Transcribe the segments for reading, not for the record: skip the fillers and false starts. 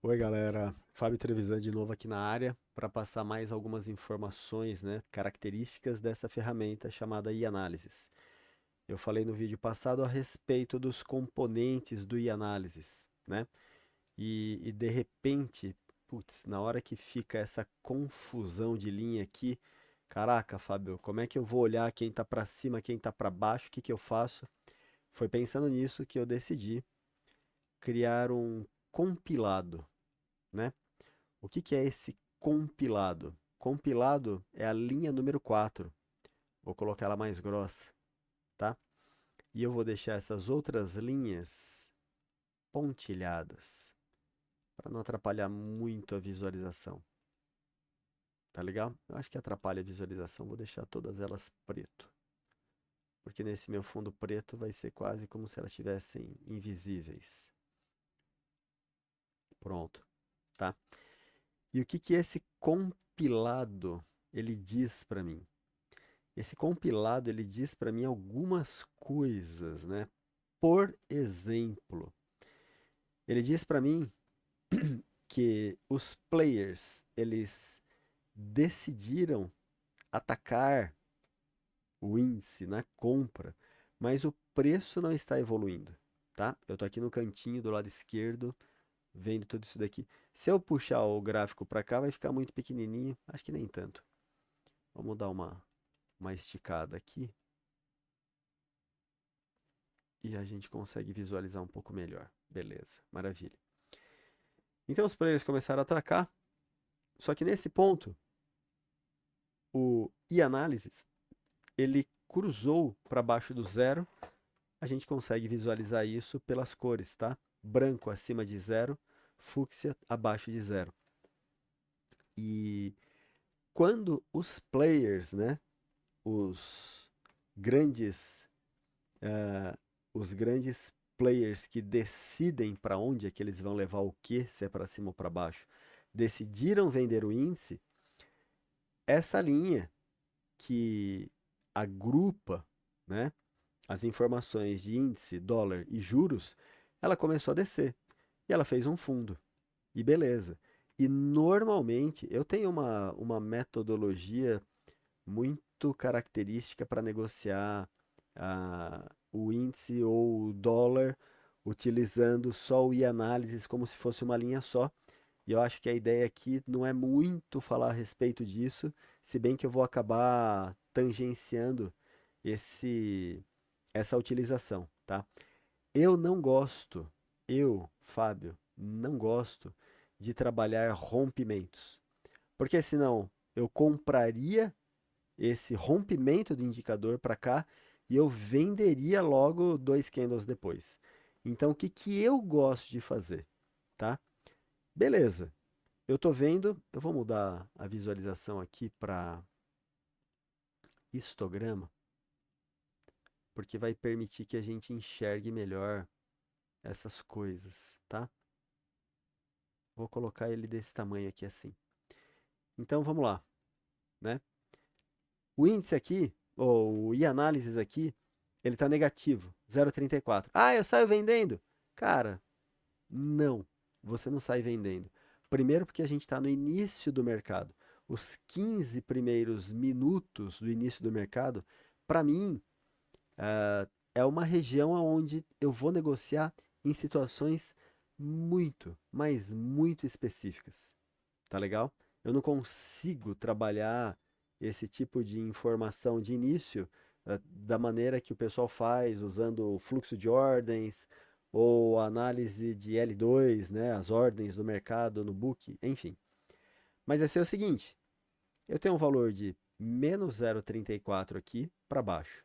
Oi, galera. Fábio Trevisan de novo aqui na área para passar mais algumas informações, né, características dessa ferramenta chamada eAnalysis. Eu falei no vídeo passado a respeito dos componentes do eAnalysis, né? E de repente, putz, na hora que fica essa confusão de linha aqui, caraca, Fábio, como é que eu vou olhar quem está para cima, quem está para baixo, o que que eu faço? Foi pensando nisso que eu decidi criar um compilado, né? O que que é esse compilado? Compilado é a linha número 4. Vou colocar ela mais grossa, tá? E eu vou deixar essas outras linhas pontilhadas, para não atrapalhar muito a visualização. Tá legal? Eu acho que atrapalha a visualização, vou deixar todas elas preto. Porque nesse meu fundo preto vai ser quase como se elas estivessem invisíveis. Pronto, tá? E o que que esse compilado ele diz para mim? Esse compilado ele diz para mim algumas coisas, né? Por exemplo, ele diz para mim que os players eles decidiram atacar o índice na compra, mas o preço não está evoluindo, tá? Eu tô aqui no cantinho do lado esquerdo vendo tudo isso daqui. Se eu puxar o gráfico para cá, vai ficar muito pequenininho. Acho que nem tanto. Vamos dar uma esticada aqui e a gente consegue visualizar um pouco melhor. Beleza, maravilha. Então os players começaram a atacar, só que nesse ponto, o e-analysis, ele cruzou para baixo do zero, a gente consegue visualizar isso pelas cores, tá? Branco acima de zero, fúcsia abaixo de zero. E quando os players, né, os grandes, os grandes players que decidem para onde é que eles vão levar o que, se é para cima ou para baixo, decidiram vender o índice, essa linha que agrupa, né, as informações de índice, dólar e juros, ela começou a descer. E ela fez um fundo. E beleza. E normalmente eu tenho uma metodologia muito característica para negociar o índice ou o dólar utilizando só o e-análises como se fosse uma linha só. E eu acho que a ideia aqui não é muito falar a respeito disso, se bem que eu vou acabar tangenciando esse essa utilização, tá? Eu não gosto, eu, Fábio, não gosto de trabalhar rompimentos, porque senão eu compraria esse rompimento do indicador para cá e eu venderia logo dois candles depois. Então, o que que eu gosto de fazer, tá? Beleza. Eu tô vendo, eu vou mudar a visualização aqui para histograma, porque vai permitir que a gente enxergue melhor essas coisas, tá? Vou colocar ele desse tamanho aqui assim. Então vamos lá, né? O índice aqui, ou o e-análises aqui, ele tá negativo, 0,34. Ah, eu saio vendendo? Cara, não, você não sai vendendo. Primeiro porque a gente está no início do mercado. Os 15 primeiros minutos do início do mercado, para mim, é uma região onde eu vou negociar em situações muito, mas muito específicas. Tá legal? Eu não consigo trabalhar esse tipo de informação de início da maneira que o pessoal faz, usando o fluxo de ordens ou análise de L2, né, as ordens do mercado no book, enfim. Mas vai ser o seguinte, eu tenho um valor de menos 0,34 aqui para baixo,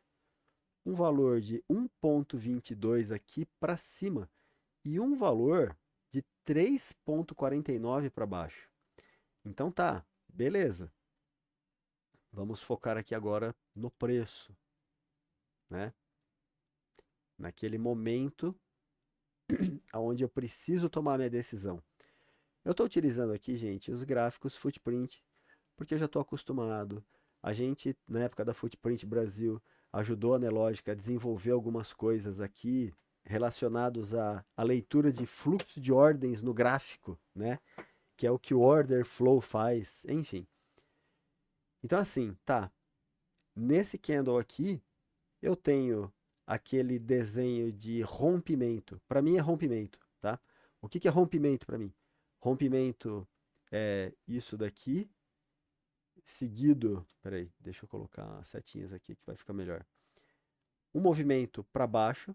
um valor de 1,22 aqui para cima e um valor de 3,49 para baixo. Então tá, beleza. Vamos focar aqui agora no preço, né? Naquele momento onde eu preciso tomar minha decisão. Eu estou utilizando aqui, gente, os gráficos Footprint, porque eu já estou acostumado. A gente, na época da Footprint Brasil, ajudou a Nelogic a desenvolver algumas coisas aqui relacionados à leitura de fluxo de ordens no gráfico, né? Que é o que o order flow faz, enfim. Então assim, tá, nesse candle aqui, eu tenho aquele desenho de rompimento. Para mim é rompimento, tá? O que é rompimento para mim? Rompimento é isso daqui, seguido... Peraí, deixa eu colocar as setinhas aqui que vai ficar melhor. Um movimento para baixo,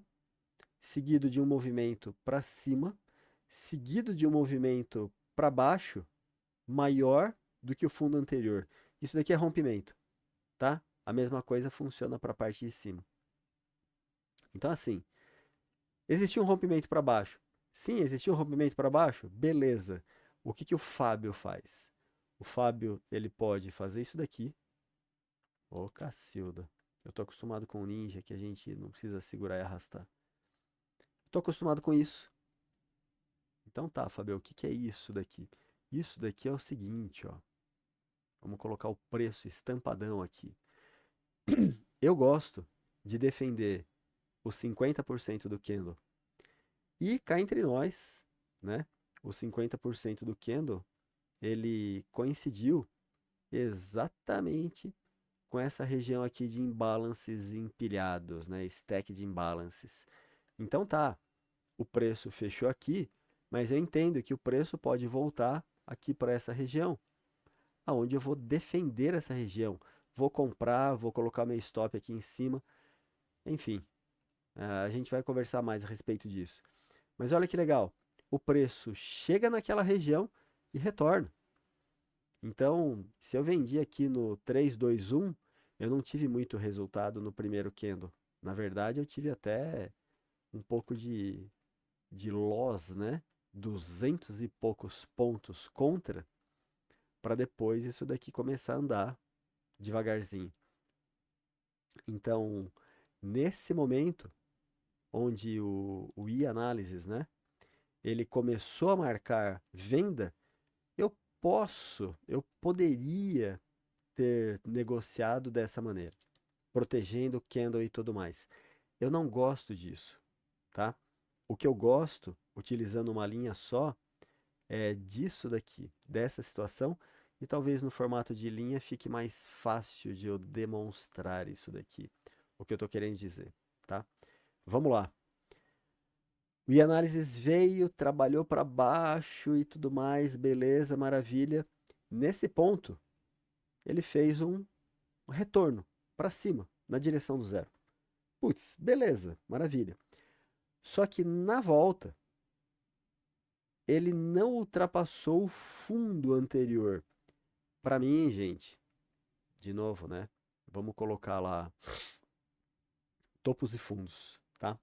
seguido de um movimento para cima, seguido de um movimento para baixo, maior do que o fundo anterior. Isso daqui é rompimento, tá? A mesma coisa funciona para a parte de cima. Então, assim, existiu um rompimento para baixo. Sim, existiu um rompimento para baixo? Beleza. O que o Fábio faz? O Fábio, ele pode fazer isso daqui. Ô, Cacilda. Eu tô acostumado com o ninja, que a gente não precisa segurar e arrastar. Tô acostumado com isso. Então tá, Fábio, o que é isso daqui? Isso daqui é o seguinte, ó. Vamos colocar o preço estampadão aqui. Eu gosto de defender os 50% do candle. E cá entre nós, né? Os 50% do candle, ele coincidiu exatamente com essa região aqui de imbalances empilhados, né? Stack de imbalances. Então tá, o preço fechou aqui, mas eu entendo que o preço pode voltar aqui para essa região, aonde eu vou defender essa região. Vou comprar, vou colocar meu stop aqui em cima. Enfim, a gente vai conversar mais a respeito disso. Mas olha que legal, o preço chega naquela região e retorna. Então, se eu vendi aqui no 321, eu não tive muito resultado no primeiro candle. Na verdade, eu tive até um pouco de loss, né? 200 e poucos pontos contra, para depois isso daqui começar a andar devagarzinho. Então, nesse momento, onde o e-análisis, né? Ele começou a marcar venda, eu poderia ter negociado dessa maneira, protegendo o candle e tudo mais. Eu não gosto disso, tá? O que eu gosto, utilizando uma linha só, é disso daqui, dessa situação, e talvez no formato de linha fique mais fácil de eu demonstrar isso daqui, o que eu estou querendo dizer, tá? Vamos lá. O e-análisis veio, trabalhou para baixo e tudo mais, beleza, maravilha. Nesse ponto, ele fez um retorno para cima, na direção do zero. Putz, beleza, maravilha. Só que na volta, ele não ultrapassou o fundo anterior. Para mim, gente, de novo, né? Vamos colocar lá topos e fundos, tá?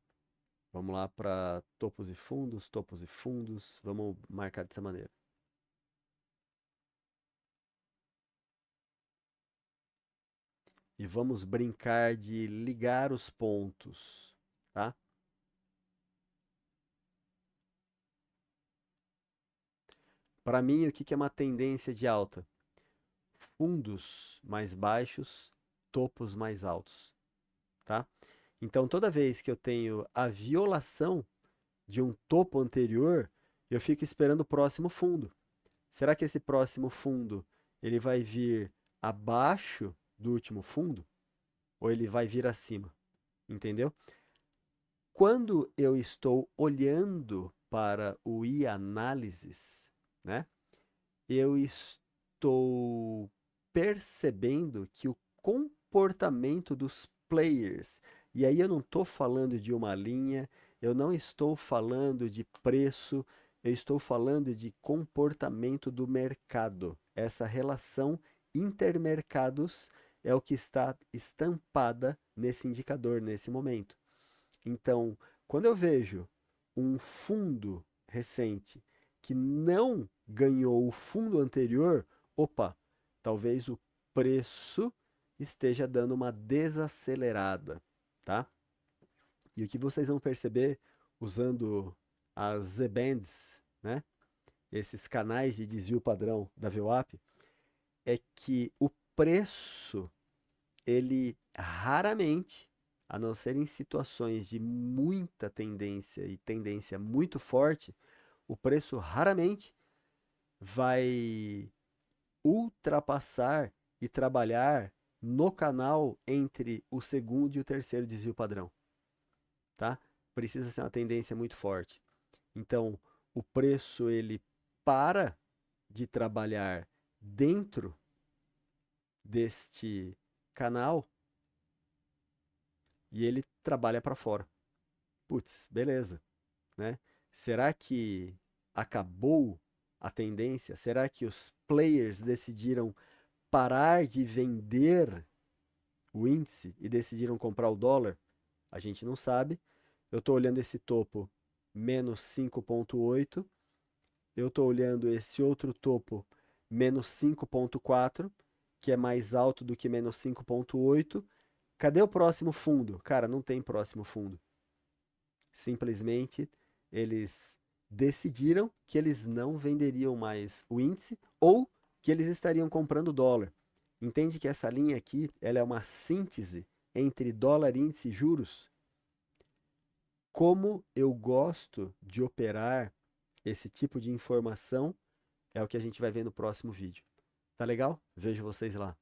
Vamos lá para topos e fundos, topos e fundos. Vamos marcar dessa maneira. E vamos brincar de ligar os pontos, tá? Para mim, o que é uma tendência de alta? Fundos mais baixos, topos mais altos, tá? Então, toda vez que eu tenho a violação de um topo anterior, eu fico esperando o próximo fundo. Será que esse próximo fundo ele vai vir abaixo do último fundo ou ele vai vir acima? Entendeu? Quando eu estou olhando para o e-análisis, né, eu estou percebendo que o comportamento dos players, e aí eu não estou falando de uma linha, eu não estou falando de preço, eu estou falando de comportamento do mercado. Essa relação intermercados é o que está estampada nesse indicador nesse momento. Então, quando eu vejo um fundo recente que não ganhou o fundo anterior, opa, talvez o preço esteja dando uma desacelerada, tá? E o que vocês vão perceber usando as Z-Bands, né? Esses canais de desvio padrão da VWAP, é que o preço, ele raramente, a não ser em situações de muita tendência e tendência muito forte, o preço raramente vai ultrapassar e trabalhar no canal entre o segundo e o terceiro desvio padrão, tá? Precisa ser uma tendência muito forte. Então, o preço ele para de trabalhar dentro deste canal e ele trabalha para fora. Putz, beleza, né? Será que acabou a tendência? Será que os players decidiram parar de vender o índice e decidiram comprar o dólar? A gente não sabe. Eu estou olhando esse topo menos 5,8. Eu estou olhando esse outro topo menos 5,4, que é mais alto do que menos 5,8. Cadê o próximo fundo? Cara, não tem próximo fundo. Simplesmente eles decidiram que eles não venderiam mais o índice ou que eles estariam comprando dólar. Entende que essa linha aqui, ela é uma síntese entre dólar, índice e juros? Como eu gosto de operar esse tipo de informação é o que a gente vai ver no próximo vídeo. Tá legal? Vejo vocês lá.